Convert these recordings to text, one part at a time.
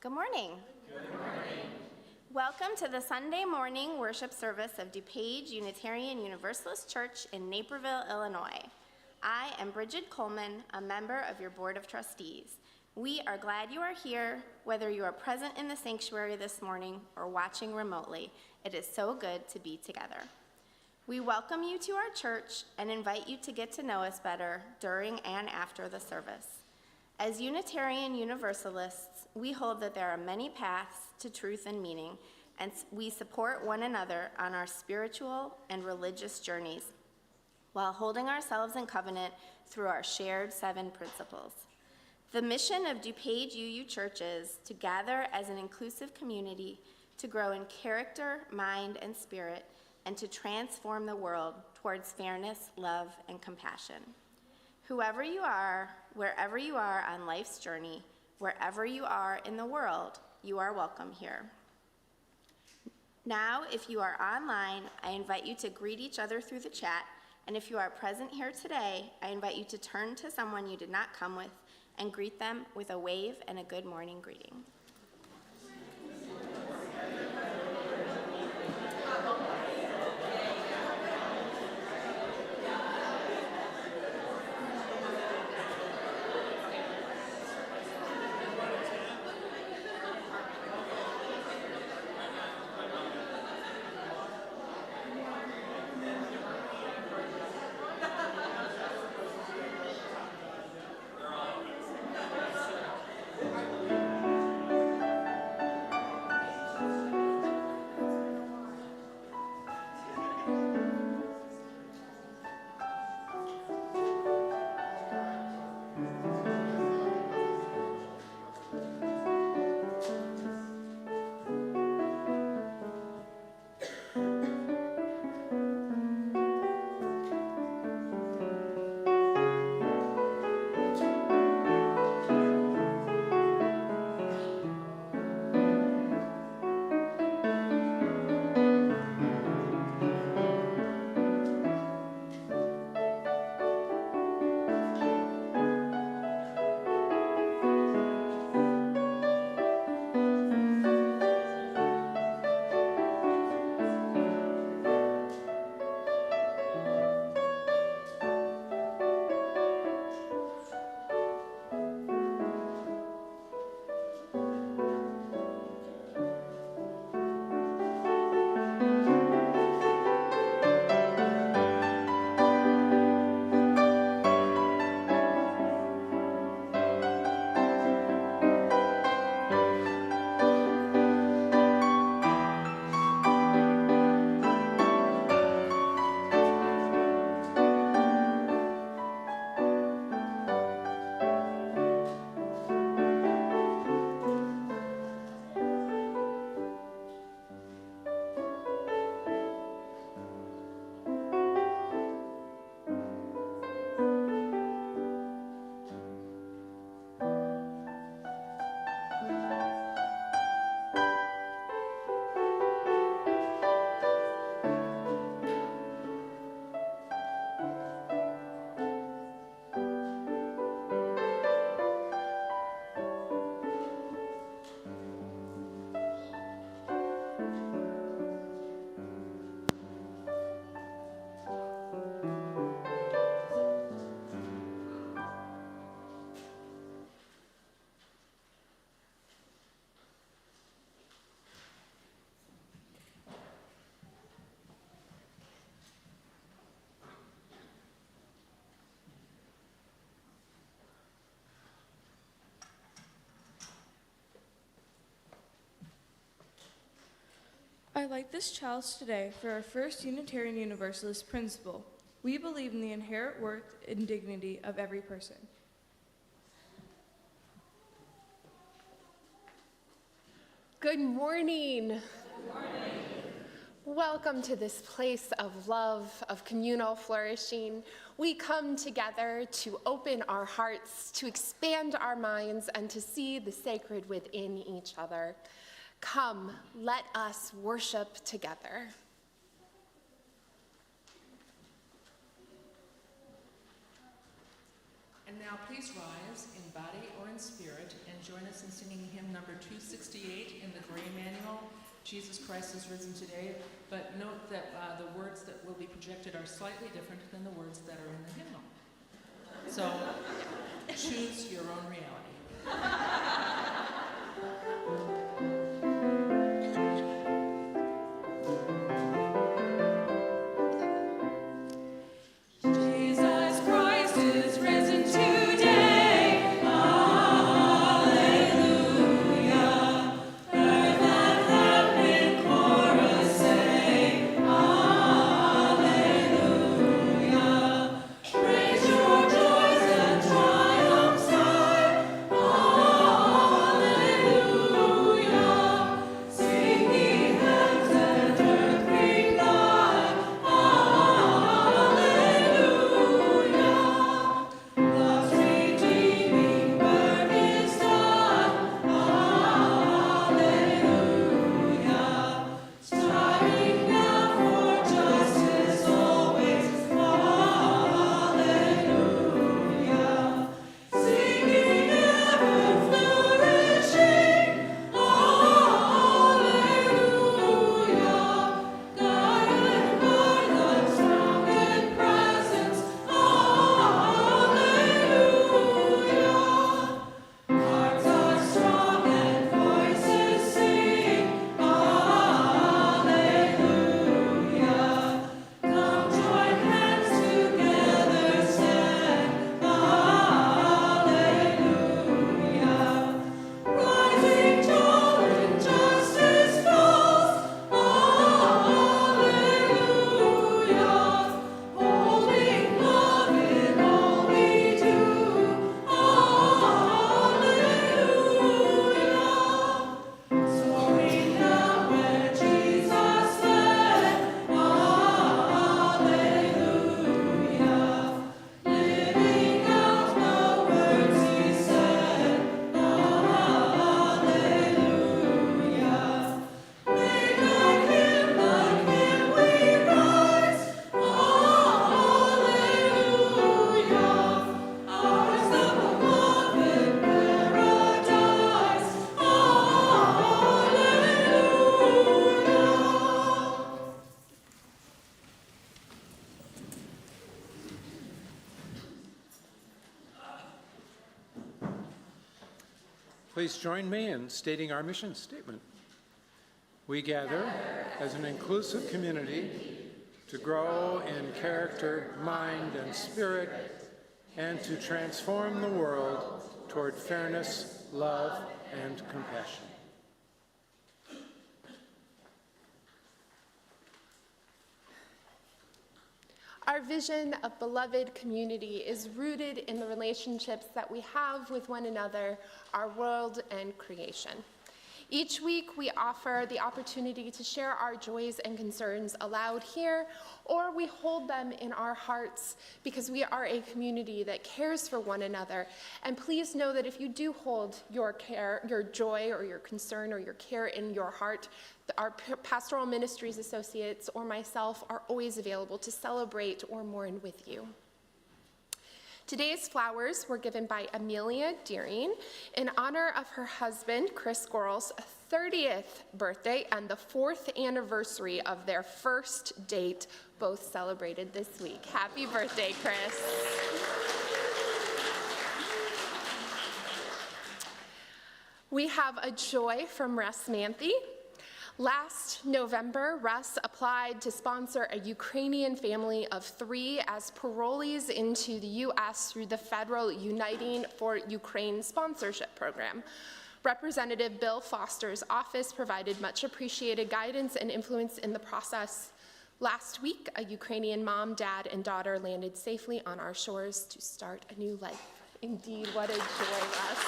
Good morning. Good morning. Welcome to the Sunday morning worship service of DuPage Unitarian Universalist Church in Naperville, Illinois. I am Bridget Coleman, a member of your Board of Trustees. We are glad you are here, whether you are present in the sanctuary this morning or watching remotely. It is so good to be together. We welcome you to our church and invite you to get to know us better during and after the service. As Unitarian Universalists, we hold that there are many paths to truth and meaning, and we support one another on our spiritual and religious journeys while holding ourselves in covenant through our shared 7 principles. The mission of DuPage UU Church is to gather as an inclusive community, to grow in character, mind, and spirit, and to transform the world towards fairness, love, and compassion. Whoever you are, wherever you are on life's journey, wherever you are in the world, you are welcome here. Now, if you are online, I invite you to greet each other through the chat, and if you are present here today, I invite you to turn to someone you did not come with and greet them with a wave and a good morning greeting. I light this chalice today for our First Unitarian Universalist principle. We believe in the inherent worth and dignity of every person. Good morning. Good morning. Welcome to this place of love, of communal flourishing. We come together to open our hearts, to expand our minds, and to see the sacred within each other. Come, let us worship together. And now please rise in body or in spirit and join us in singing hymn number 268 in the Gray Manual, Jesus Christ is Risen Today. But note that the words that will be projected are slightly different than the words that are in the hymnal. So choose your own reality. Please join me in stating our mission statement. We gather as an inclusive community to grow in character, mind, and spirit, and to transform the world toward fairness, love, and compassion. Our vision of beloved community is rooted in the relationships that we have with one another, our world, and creation. Each week, we offer the opportunity to share our joys and concerns aloud here, or we hold them in our hearts because we are a community that cares for one another. And please know that if you do hold your care, your joy, or your concern, or your care in your heart, our pastoral ministries associates or myself are always available to celebrate or mourn with you. Today's flowers were given by Amelia Deering in honor of her husband, Chris Gorel's 30th birthday and the 4th anniversary of their first date, both celebrated this week. Happy birthday, Chris. We have a joy from Russ Manthe. Last November, Russ applied to sponsor a Ukrainian family of 3 as parolees into the U.S. through the federal Uniting for Ukraine sponsorship program. Representative Bill Foster's office provided much appreciated guidance and influence in the process. Last week, a Ukrainian mom, dad, and daughter landed safely on our shores to start a new life. Indeed, what a joy, Russ.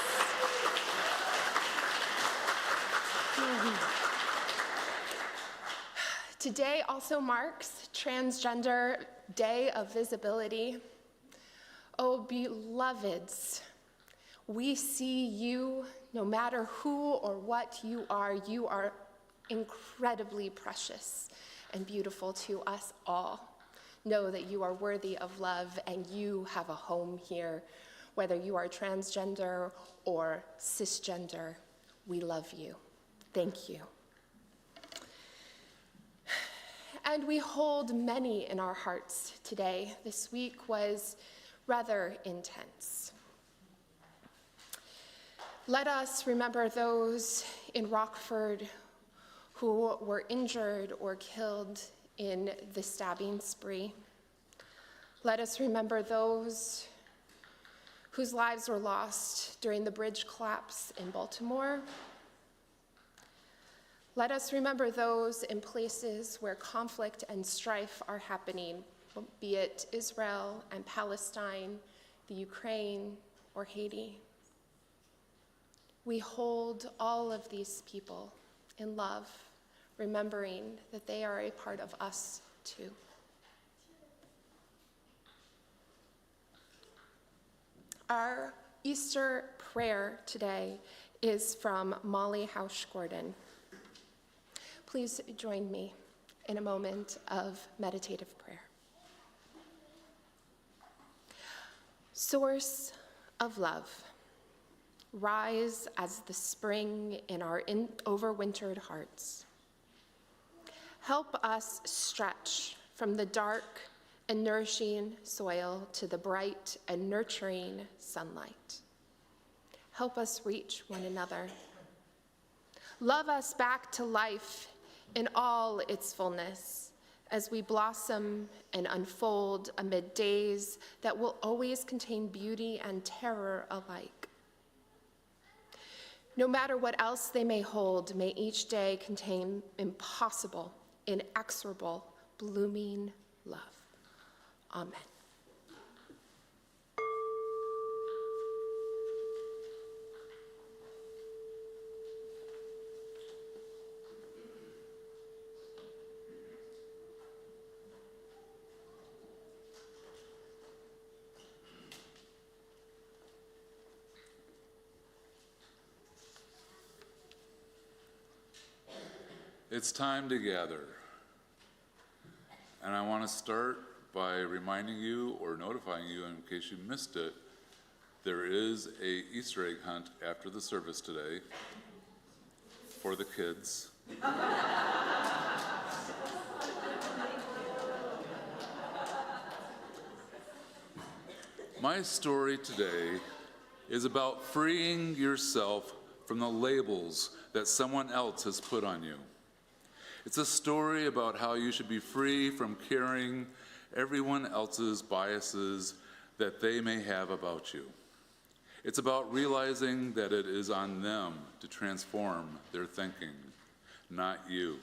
Today also marks Transgender Day of Visibility. Oh, beloveds, we see you, no matter who or what you are incredibly precious and beautiful to us all. Know that you are worthy of love and you have a home here. Whether you are transgender or cisgender, we love you. Thank you. And we hold many in our hearts today. This week was rather intense. Let us remember those in Rockford who were injured or killed in the stabbing spree. Let us remember those whose lives were lost during the bridge collapse in Baltimore. Let us remember those in places where conflict and strife are happening, be it Israel and Palestine, the Ukraine, or Haiti. We hold all of these people in love, remembering that they are a part of us too. Our Easter prayer today is from Molly Hausch-Gordon. Please join me in a moment of meditative prayer. Source of love, rise as the spring in our overwintered hearts. Help us stretch from the dark and nourishing soil to the bright and nurturing sunlight. Help us reach one another. Love us back to life in all its fullness as we blossom and unfold amid days that will always contain beauty and terror alike. No matter what else they may hold, may each day contain impossible, inexorable, blooming love. Amen. It's time to gather. And I want to start by reminding you or notifying you, in case you missed it, there is a Easter egg hunt after the service today for the kids. My story today is about freeing yourself from the labels that someone else has put on you. It's a story about how you should be free from carrying everyone else's biases that they may have about you. It's about realizing that it is on them to transform their thinking, not you.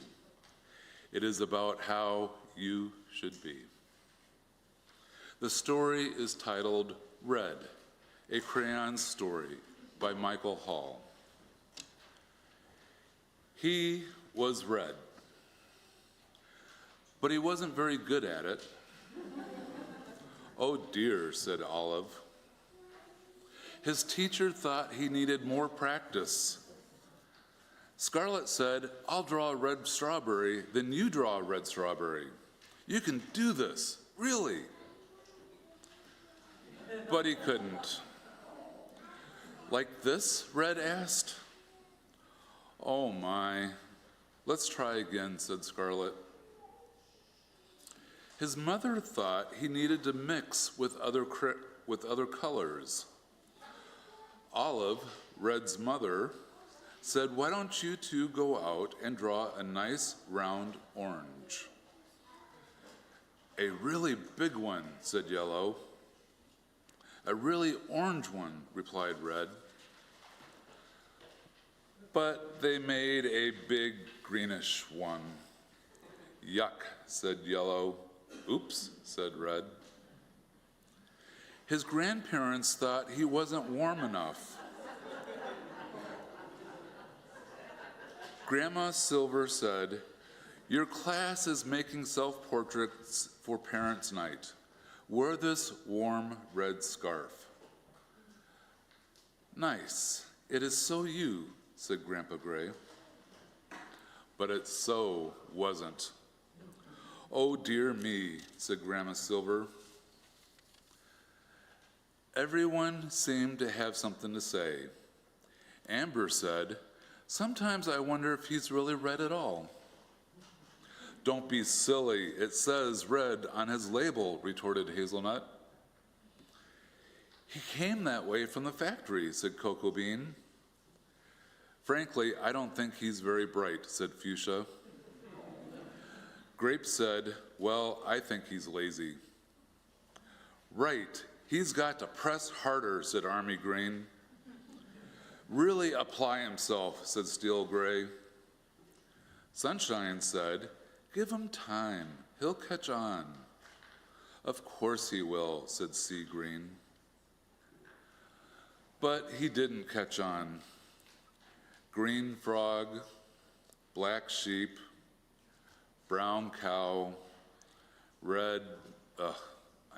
It is about how you should be. The story is titled Red, a Crayon Story by Michael Hall. He was red, but he wasn't very good at it. Oh dear, said Olive. His teacher thought he needed more practice. Scarlett said, I'll draw a red strawberry, then you draw a red strawberry. You can do this, really. But he couldn't. Like this? Red asked. Oh my. Let's try again, said Scarlett. His mother thought he needed to mix with other colors. Olive, Red's mother, said, why don't you two go out and draw a nice round orange? A really big one, said Yellow. A really orange one, replied Red. but they made a big greenish one. Yuck, said Yellow. Oops, said Red. His grandparents thought he wasn't warm enough. Grandma Silver said, "Your class is making self-portraits for Parents' Night. Wear this warm red scarf." "Nice. It is so you," said Grandpa Gray. But it so wasn't. "Oh, dear me," said Grandma Silver. Everyone seemed to have something to say. Amber said, "Sometimes I wonder if he's really red at all." "Don't be silly. It says red on his label," retorted Hazelnut. "He came that way from the factory," said Cocoa Bean. "Frankly, I don't think he's very bright," said Fuchsia. Grape said, "Well, I think he's lazy." "Right. He's got to press harder," said Army Green. "Really apply himself," said Steel Gray. Sunshine said, "Give him time. He'll catch on." "Of course he will," said Sea Green. But he didn't catch on. Green frog, black sheep, brown cow, red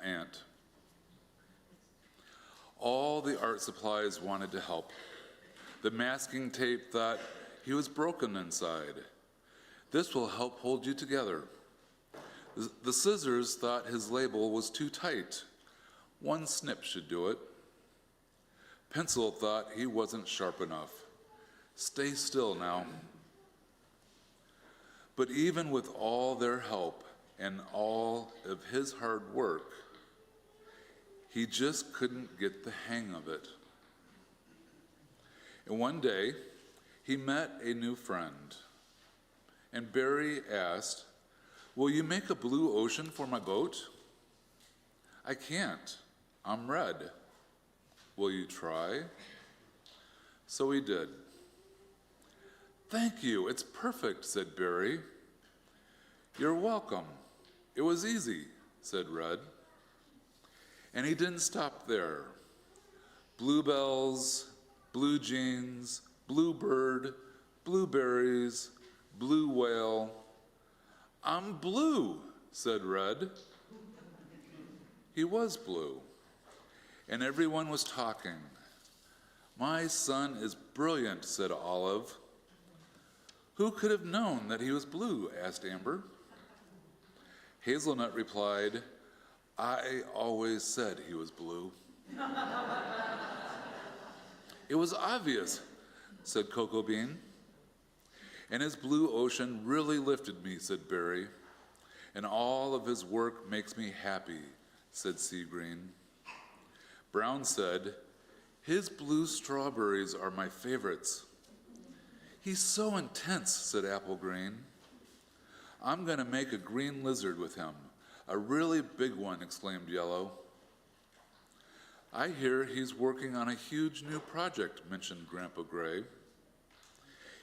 ant. All the art supplies wanted to help. The masking tape thought he was broken inside. "This will help hold you together." The scissors thought his label was too tight. "One snip should do it." Pencil thought he wasn't sharp enough. "Stay still now." But even with all their help and all of his hard work, he just couldn't get the hang of it. And one day, he met a new friend. And Barry asked, "Will you make a blue ocean for my boat?" "I can't. I'm red." "Will you try?" So he did. "Thank you. It's perfect," said Barry. "You're welcome. It was easy," said Red. And he didn't stop there. Bluebells, blue jeans, bluebird, blueberries, blue whale. "I'm blue," said Red. He was blue, and everyone was talking. "My son is brilliant," said Olive. "Who could have known that he was blue?" asked Amber. Hazelnut replied, "I always said he was blue." "It was obvious," said Cocoa Bean. "And his blue ocean really lifted me," said Barry. "And all of his work makes me happy," said Sea Green. Brown said, "His blue strawberries are my favorites." "He's so intense," said Apple Green. "I'm going to make a green lizard with him. A really big one," exclaimed Yellow. "I hear he's working on a huge new project," mentioned Grandpa Gray.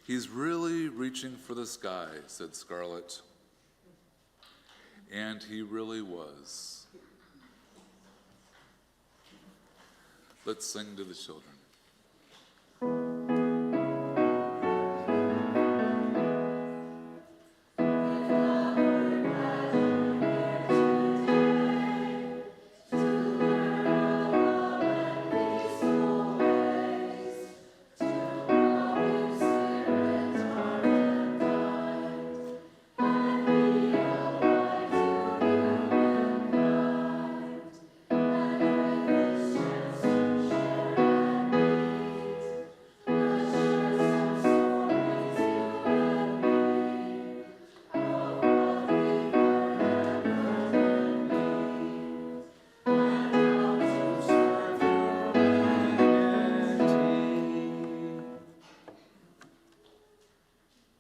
"He's really reaching for the sky," said Scarlet. And he really was. Let's sing to the children.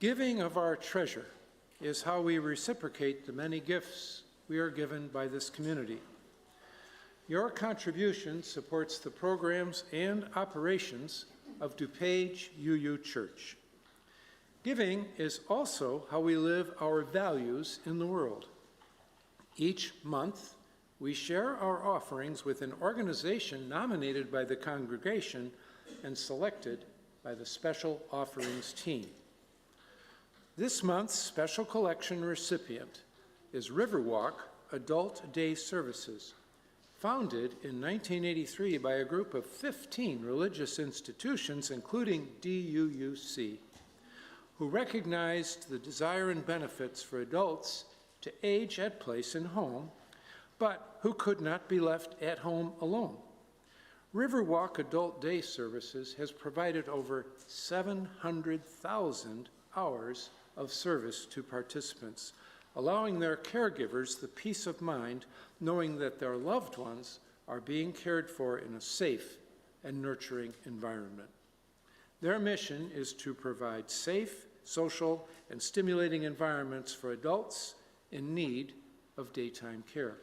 Giving of our treasure is how we reciprocate the many gifts we are given by this community. Your contribution supports the programs and operations of DuPage UU Church. Giving is also how we live our values in the world. Each month, we share our offerings with an organization nominated by the congregation and selected by the Special Offerings team. This month's special collection recipient is Riverwalk Adult Day Services, founded in 1983 by a group of 15 religious institutions, including DUUC, who recognized the desire and benefits for adults to age at place and home, but who could not be left at home alone. Riverwalk Adult Day Services has provided over 700,000 hours of service to participants, allowing their caregivers the peace of mind knowing that their loved ones are being cared for in a safe and nurturing environment. Their mission is to provide safe, social, and stimulating environments for adults in need of daytime care.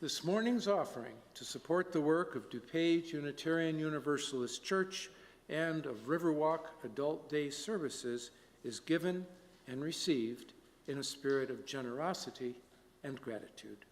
This morning's offering to support the work of DuPage Unitarian Universalist Church and of Riverwalk Adult Day Services is given and received in a spirit of generosity and gratitude.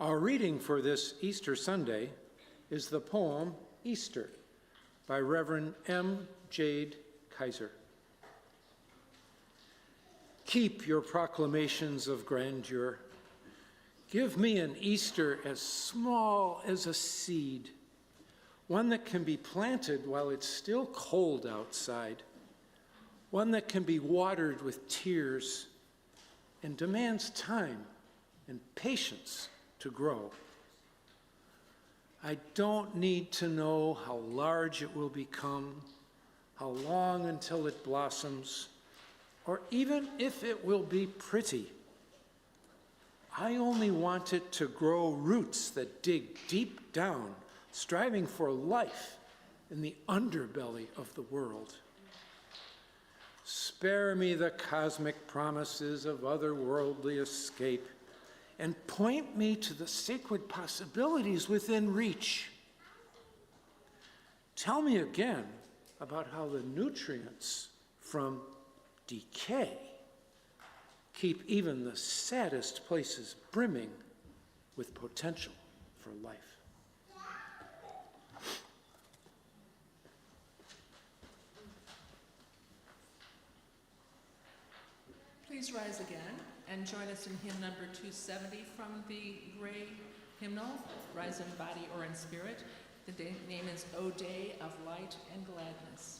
Our reading for this Easter Sunday is the poem Easter by Reverend M. Jade Kaiser. Keep your proclamations of grandeur. Give me an Easter as small as a seed, one that can be planted while it's still cold outside, one that can be watered with tears and demands time and patience to grow. I don't need to know how large it will become, how long until it blossoms, or even if it will be pretty. I only want it to grow roots that dig deep down, striving for life in the underbelly of the world. Spare me the cosmic promises of otherworldly escape, and point me to the sacred possibilities within reach. Tell me again about how the nutrients from decay keep even the saddest places brimming with potential for life. Please rise again and join us in hymn number 270 from the gray hymnal, Rise in Body or in Spirit. The name is O Day of Light and Gladness.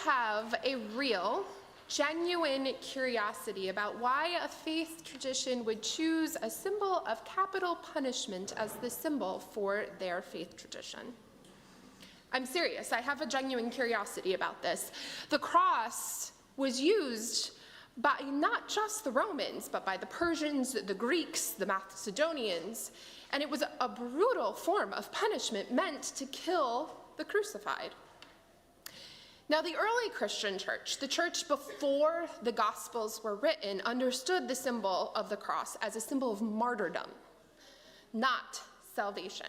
Have a real, genuine curiosity about why a faith tradition would choose a symbol of capital punishment as the symbol for their faith tradition. I'm serious, I have a genuine curiosity about this. The cross was used by not just the Romans, but by the Persians, the Greeks, the Macedonians, and it was a brutal form of punishment meant to kill the crucified. Now, the early Christian church, the church before the Gospels were written, understood the symbol of the cross as a symbol of martyrdom, not salvation.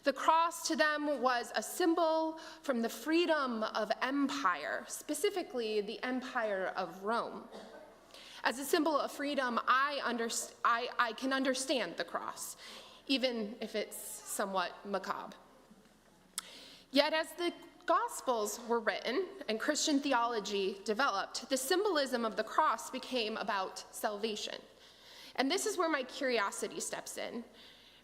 The cross to them was a symbol from the freedom of empire, specifically the empire of Rome. As a symbol of freedom, I can understand the cross, even if it's somewhat macabre. Yet as the Gospels were written and Christian theology developed, the symbolism of the cross became about salvation. And this is where my curiosity steps in.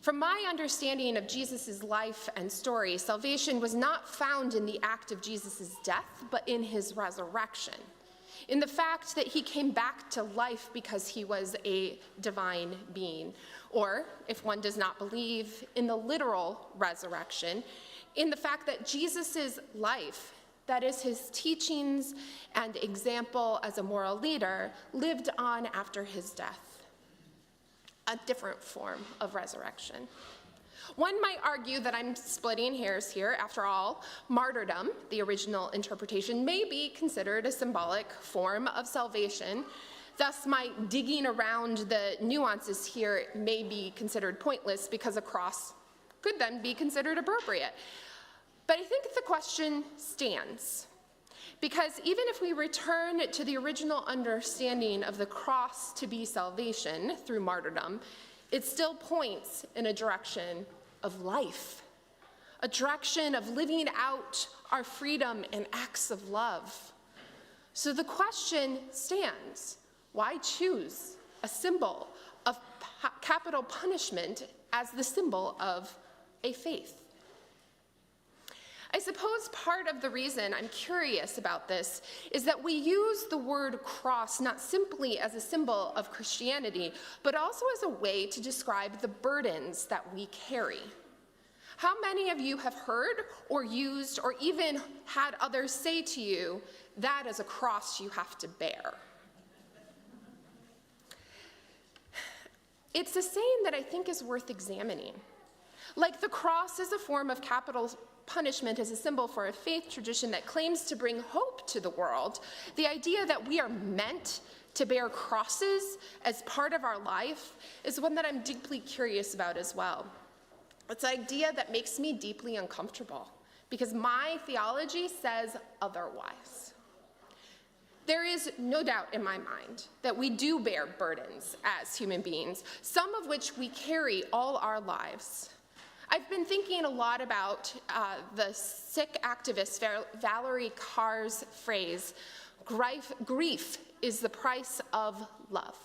From my understanding of Jesus' life and story, salvation was not found in the act of Jesus' death, but in his resurrection, in the fact that he came back to life because he was a divine being, or, if one does not believe in the literal resurrection, in the fact that Jesus' life, that is his teachings and example as a moral leader, lived on after his death, a different form of resurrection. One might argue that I'm splitting hairs here. After all, martyrdom, the original interpretation, may be considered a symbolic form of salvation. Thus, my digging around the nuances here may be considered pointless because a cross could then be considered appropriate. But I think the question stands, because even if we return to the original understanding of the cross to be salvation through martyrdom, it still points in a direction of life, a direction of living out our freedom in acts of love. So the question stands, why choose a symbol of capital punishment as the symbol of a faith? I suppose part of the reason I'm curious about this is that we use the word cross not simply as a symbol of Christianity, but also as a way to describe the burdens that we carry. How many of you have heard or used or even had others say to you, that is a cross you have to bear? It's a saying that I think is worth examining. Like the cross is a form of capital punishment as a symbol for a faith tradition that claims to bring hope to the world, the idea that we are meant to bear crosses as part of our life is one that I'm deeply curious about as well. It's an idea that makes me deeply uncomfortable because my theology says otherwise. There is no doubt in my mind that we do bear burdens as human beings, some of which we carry all our lives. I've been thinking a lot about the Sikh activist Valerie Kaur's phrase, grief is the price of love.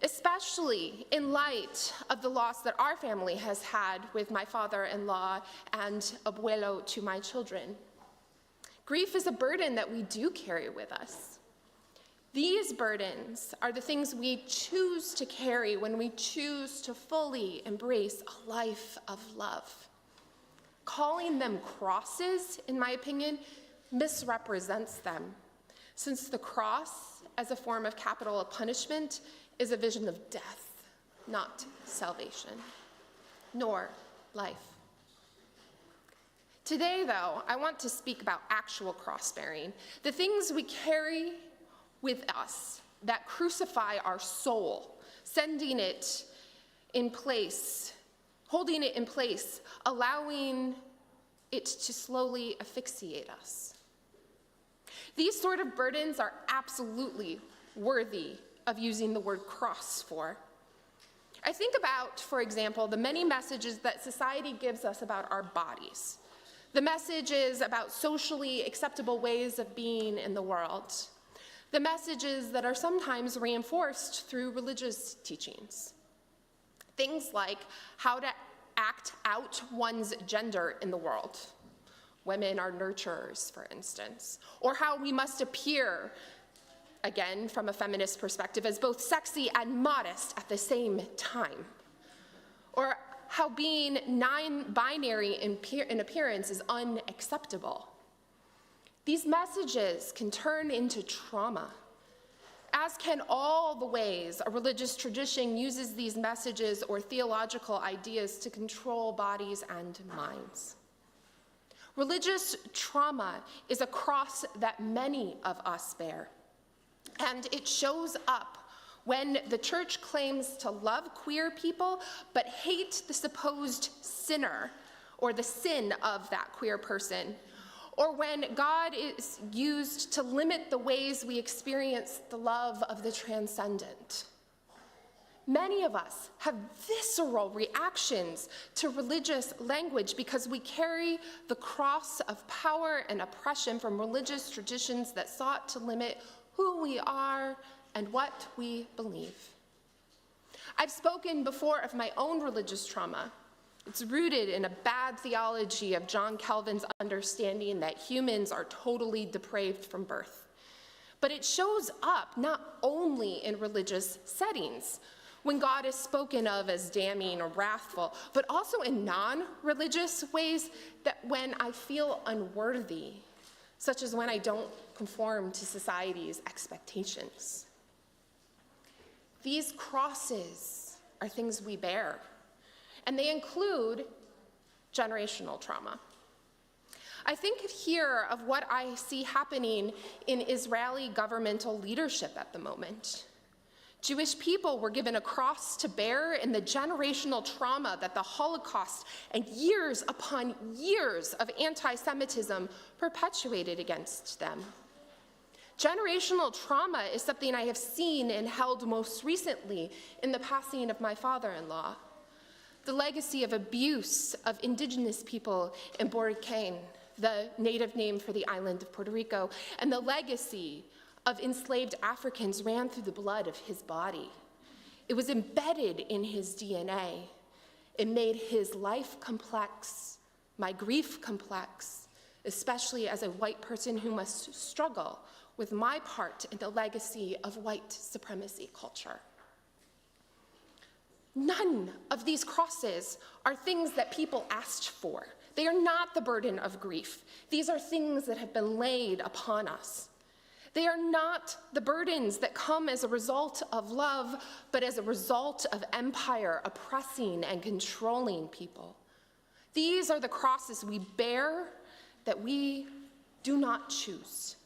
Especially in light of the loss that our family has had with my father-in-law and abuelo to my children. Grief is a burden that we do carry with us. These burdens are the things we choose to carry when we choose to fully embrace a life of love. Calling them crosses, in my opinion, misrepresents them, since the cross, as a form of capital punishment, is a vision of death, not salvation, nor life. Today, though, I want to speak about actual cross-bearing, the things we carry with us that crucify our soul, sending it in place, holding it in place, allowing it to slowly asphyxiate us. These sort of burdens are absolutely worthy of using the word cross for. I think about, for example, the many messages that society gives us about our bodies, the messages about socially acceptable ways of being in the world, the messages that are sometimes reinforced through religious teachings. Things like how to act out one's gender in the world. Women are nurturers, for instance. Or how we must appear, again, from a feminist perspective, as both sexy and modest at the same time. Or how being non-binary in appearance is unacceptable. These messages can turn into trauma, as can all the ways a religious tradition uses these messages or theological ideas to control bodies and minds. Religious trauma is a cross that many of us bear, and it shows up when the church claims to love queer people but hate the supposed sinner or the sin of that queer person, or when God is used to limit the ways we experience the love of the transcendent. Many of us have visceral reactions to religious language because we carry the cross of power and oppression from religious traditions that sought to limit who we are and what we believe. I've spoken before of my own religious trauma. It's rooted in a bad theology of John Calvin's understanding that humans are totally depraved from birth. But it shows up not only in religious settings, when God is spoken of as damning or wrathful, but also in non-religious ways, that when I feel unworthy, such as when I don't conform to society's expectations. These crosses are things we bear, and they include generational trauma. I think here of what I see happening in Israeli governmental leadership at the moment. Jewish people were given a cross to bear in the generational trauma that the Holocaust and years upon years of anti-Semitism perpetuated against them. Generational trauma is something I have seen and held most recently in the passing of my father-in-law. The legacy of abuse of indigenous people in Boricén, the native name for the island of Puerto Rico, and the legacy of enslaved Africans ran through the blood of his body. It was embedded in his DNA. It made his life complex, my grief complex, especially as a white person who must struggle with my part in the legacy of white supremacy culture. None of these crosses are things that people asked for. They are not the burden of grief. These are things that have been laid upon us. They are not the burdens that come as a result of love, but as a result of empire oppressing and controlling people. These are the crosses we bear that we do not choose.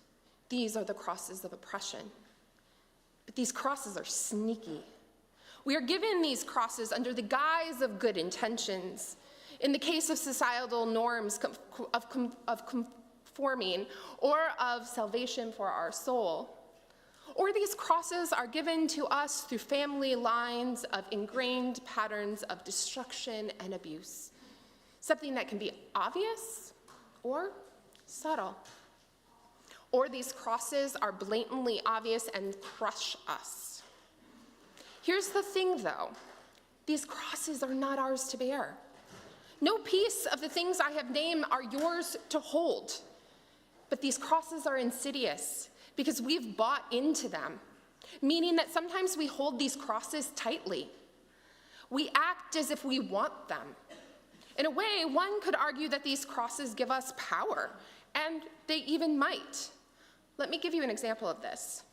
These are the crosses of oppression. But these crosses are sneaky. We are given these crosses under the guise of good intentions. In the case of societal norms of conforming or of salvation for our soul. Or these crosses are given to us through family lines of ingrained patterns of destruction and abuse. Something that can be obvious or subtle. Or these crosses are blatantly obvious and crush us. Here's the thing, though. These crosses are not ours to bear. No piece of the things I have named are yours to hold. But these crosses are insidious because we've bought into them, meaning that sometimes we hold these crosses tightly. We act as if we want them. In a way, one could argue that these crosses give us power, and they even might. Let me give you an example of this.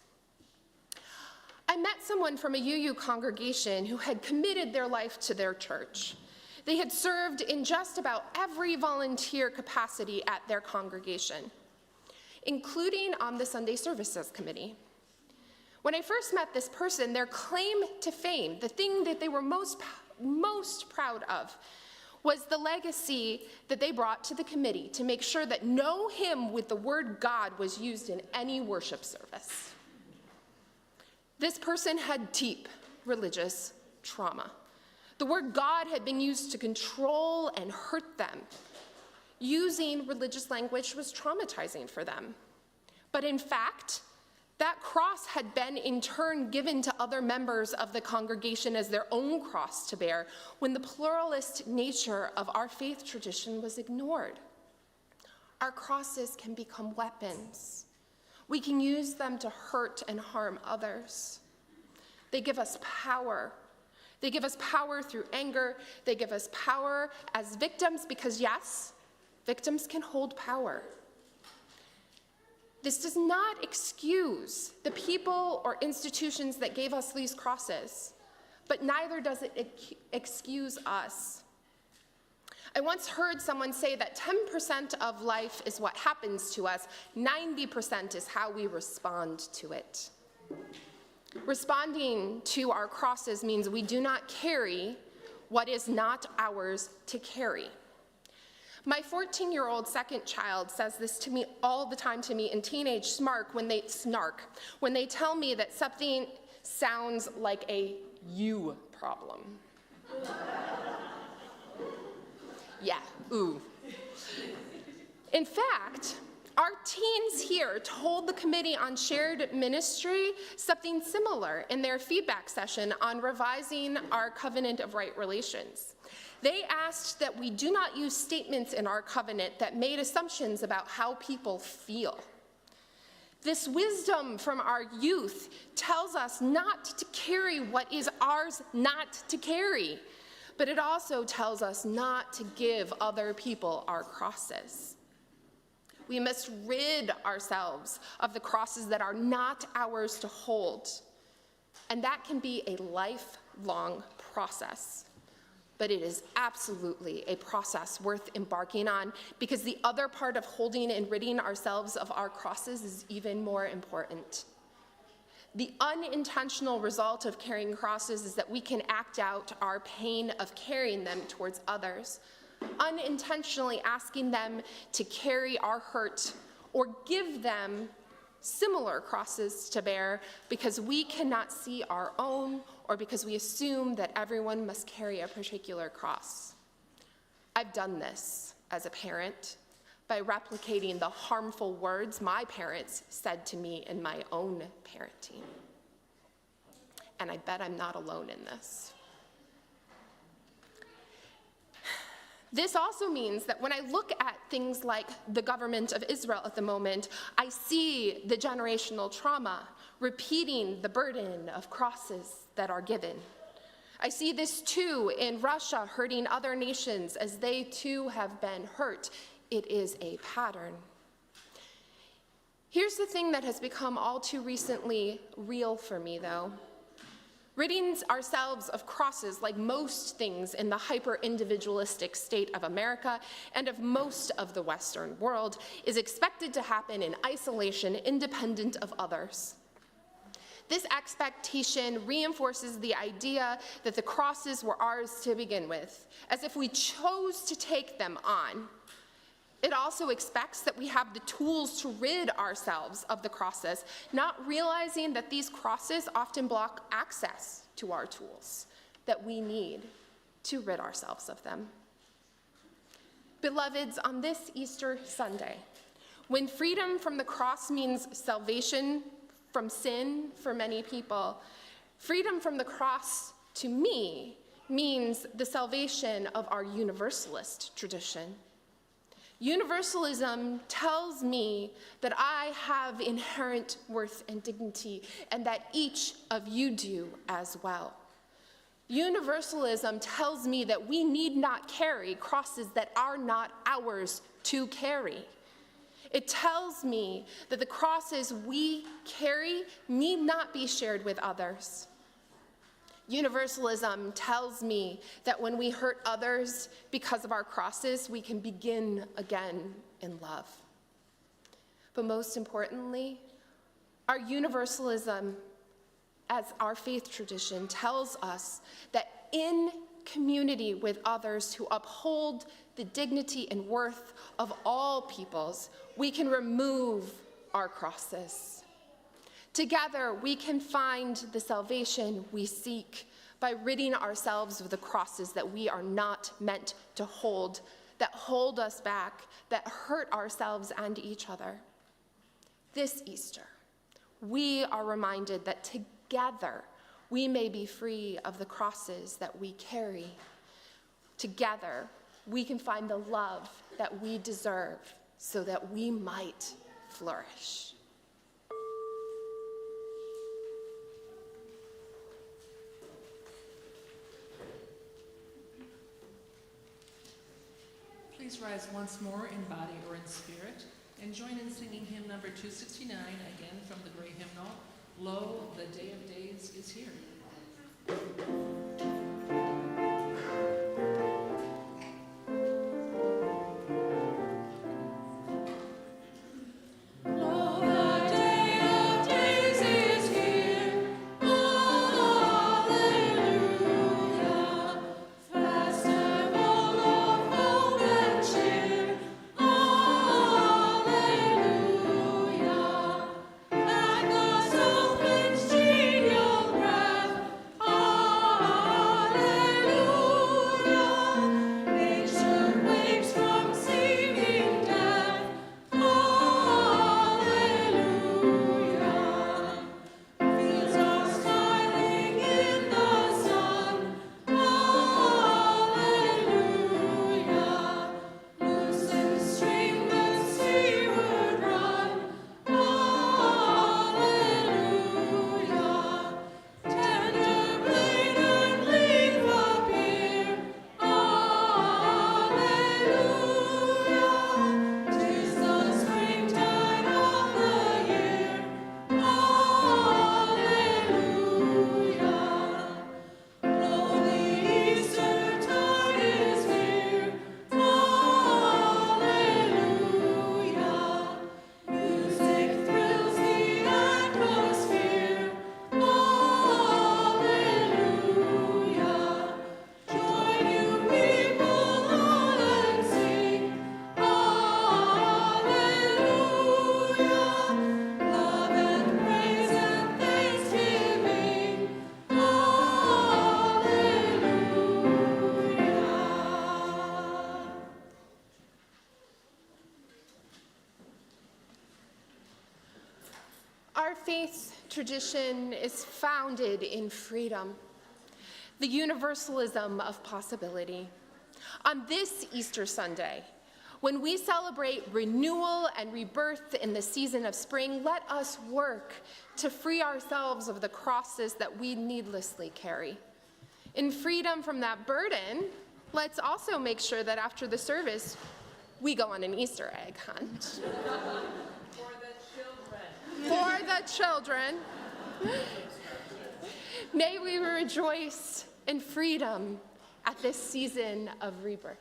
I met someone from a UU congregation who had committed their life to their church. They had served in just about every volunteer capacity at their congregation, including on the Sunday Services Committee. When I first met this person, their claim to fame, the thing that they were most proud of, was the legacy that they brought to the committee to make sure that no hymn with the word God was used in any worship service. This person had deep religious trauma. The word God had been used to control and hurt them. Using religious language was traumatizing for them. But in fact, that cross had been in turn given to other members of the congregation as their own cross to bear when the pluralist nature of our faith tradition was ignored. Our crosses can become weapons. We can use them to hurt and harm others. They give us power. They give us power through anger. They give us power as victims because, yes, victims can hold power. This does not excuse the people or institutions that gave us these crosses, but neither does it excuse us. I once heard someone say that 10% of life is what happens to us, 90% is how we respond to it. Responding to our crosses means we do not carry what is not ours to carry. My 14-year-old second child says this to me all the time to me in teenage snark when they tell me that something sounds like a you problem. Yeah, ooh. In fact, Our teens here told the Committee on Shared Ministry something similar in their feedback session on revising our Covenant of Right Relations. They asked that we do not use statements in our covenant that made assumptions about how people feel. This wisdom from our youth tells us not to carry what is ours not to carry, but it also tells us not to give other people our crosses. We must rid ourselves of the crosses that are not ours to hold, and that can be a lifelong process. But it is absolutely a process worth embarking on, because the other part of holding and ridding ourselves of our crosses is even more important. The unintentional result of carrying crosses is that we can act out our pain of carrying them towards others, unintentionally asking them to carry our hurt or give them similar crosses to bear because we cannot see our own, or because we assume that everyone must carry a particular cross. I've done this as a parent by replicating the harmful words my parents said to me in my own parenting. And I bet I'm not alone in this. This also means that when I look at things like the government of Israel at the moment, I see the generational trauma repeating the burden of crosses that are given. I see this too in Russia hurting other nations as they too have been hurt. It is a pattern. Here's the thing that has become all too recently real for me, though. Ridding ourselves of crosses, like most things in the hyper-individualistic state of America and of most of the Western world, is expected to happen in isolation, independent of others. This expectation reinforces the idea that the crosses were ours to begin with, as if we chose to take them on. It also expects that we have the tools to rid ourselves of the crosses, not realizing that these crosses often block access to our tools that we need to rid ourselves of them. Beloveds, on this Easter Sunday, when freedom from the cross means salvation from sin for many people, freedom from the cross to me means the salvation of our universalist tradition. Universalism tells me that I have inherent worth and dignity, and that each of you do as well. Universalism tells me that we need not carry crosses that are not ours to carry. It tells me that the crosses we carry need not be shared with others. Universalism tells me that when we hurt others because of our crosses, we can begin again in love. But most importantly, our universalism as our faith tradition tells us that in community with others who uphold the dignity and worth of all peoples, we can remove our crosses. Together, we can find the salvation we seek by ridding ourselves of the crosses that we are not meant to hold, that hold us back, that hurt ourselves and each other. This Easter, we are reminded that together we may be free of the crosses that we carry. Together, we can find the love that we deserve so that we might flourish. Please rise once more in body or in spirit and join in singing hymn number 269, again from the Gray Hymnal, Lo, the Day of Days is Here. Breath faith tradition is founded in freedom, the universalism of possibility. On this Easter Sunday, when we celebrate renewal and rebirth in the season of spring, let us work to free ourselves of the crosses that we needlessly carry. In freedom from that burden, let's also make sure that after the service, we go on an Easter egg hunt. For the children. May we rejoice in freedom at this season of rebirth.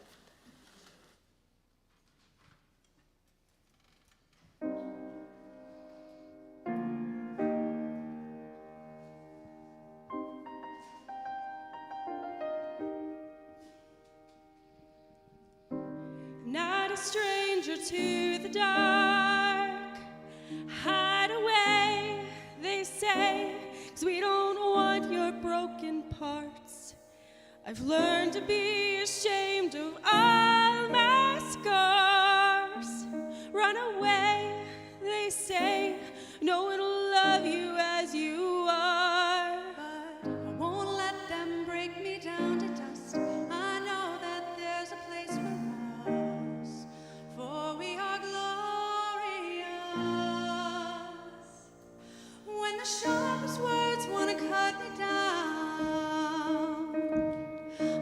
Not a stranger to the dark. Hide away, they say, 'cause we don't want your broken parts. I've learned to be ashamed of all my scars. Run away, they say, no one will love you as you are. But I won't let them break me down to dust. I know that there's a place for us, for we are glorious. When the sharpest words want to cut me down,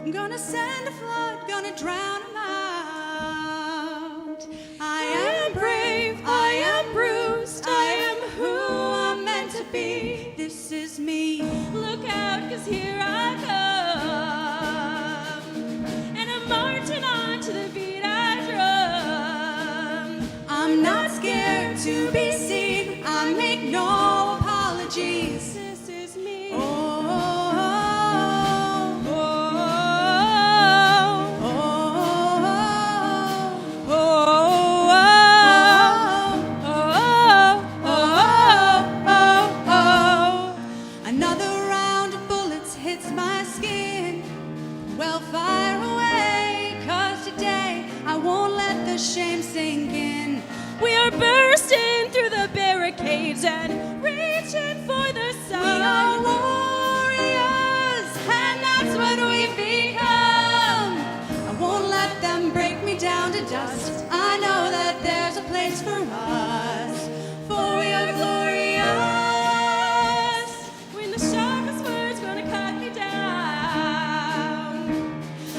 I'm gonna send a flood, gonna drown them out. I am brave, I am bruised, I am who I'm meant to be. This is me. Look out, 'cause here I come, and I'm marching on to the beat I drum. I'm not scared to be seen. I make no apologies. This is me. Oh, Oh, oh, oh, Another round of bullets hits my skin. Well, fire away, 'cause today I won't let the shame sink in. we are bursting through the barricades and reaching for the We sun. are warriors, and that's what we've become. I won't let them break me down to dust. I know that there's a place for us, for we are glorious. When the sharpest word's gonna cut me down,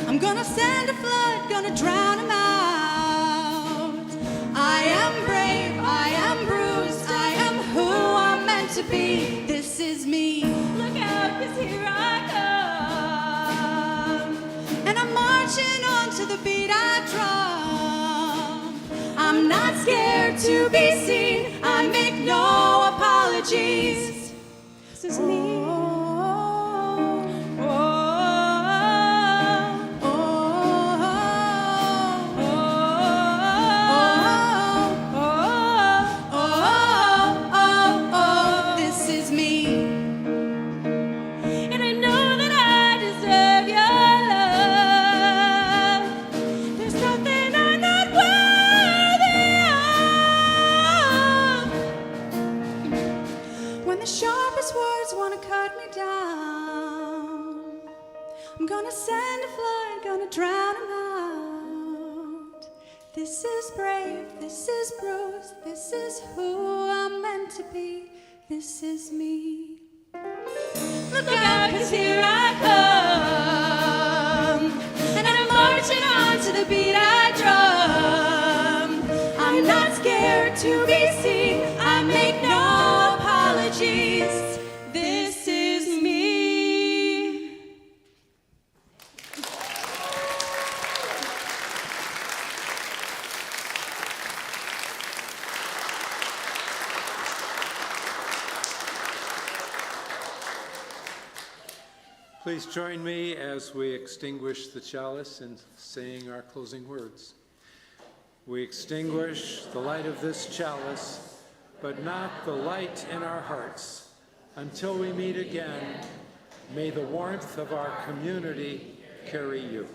I'm gonna send a flood, gonna drown them out. I am brave, I am bruised, I am who I'm meant to be. This is me. look out, 'cause here I come. And I'm marching on to the beat I drum. I'm not scared to be seen. I make no apologies. This is me. Oh, Oh, oh, oh, this is me. and I know that I deserve your love. There's nothing I'm not worthy of. When the sharpest words want to cut me down, I'm gonna send a flood, gonna drown them out. This is brave, this is bruised, this is who I'm meant to be. This is me. Look out, 'cause here I come, and I'm marching on to the beat I drum. I'm not scared to be seen. I make no apologies. This is me. Please join me as we extinguish the chalice and saying our closing words. We extinguish the light of this chalice, but not the light in our hearts. Until we meet again, may the warmth of our community carry you.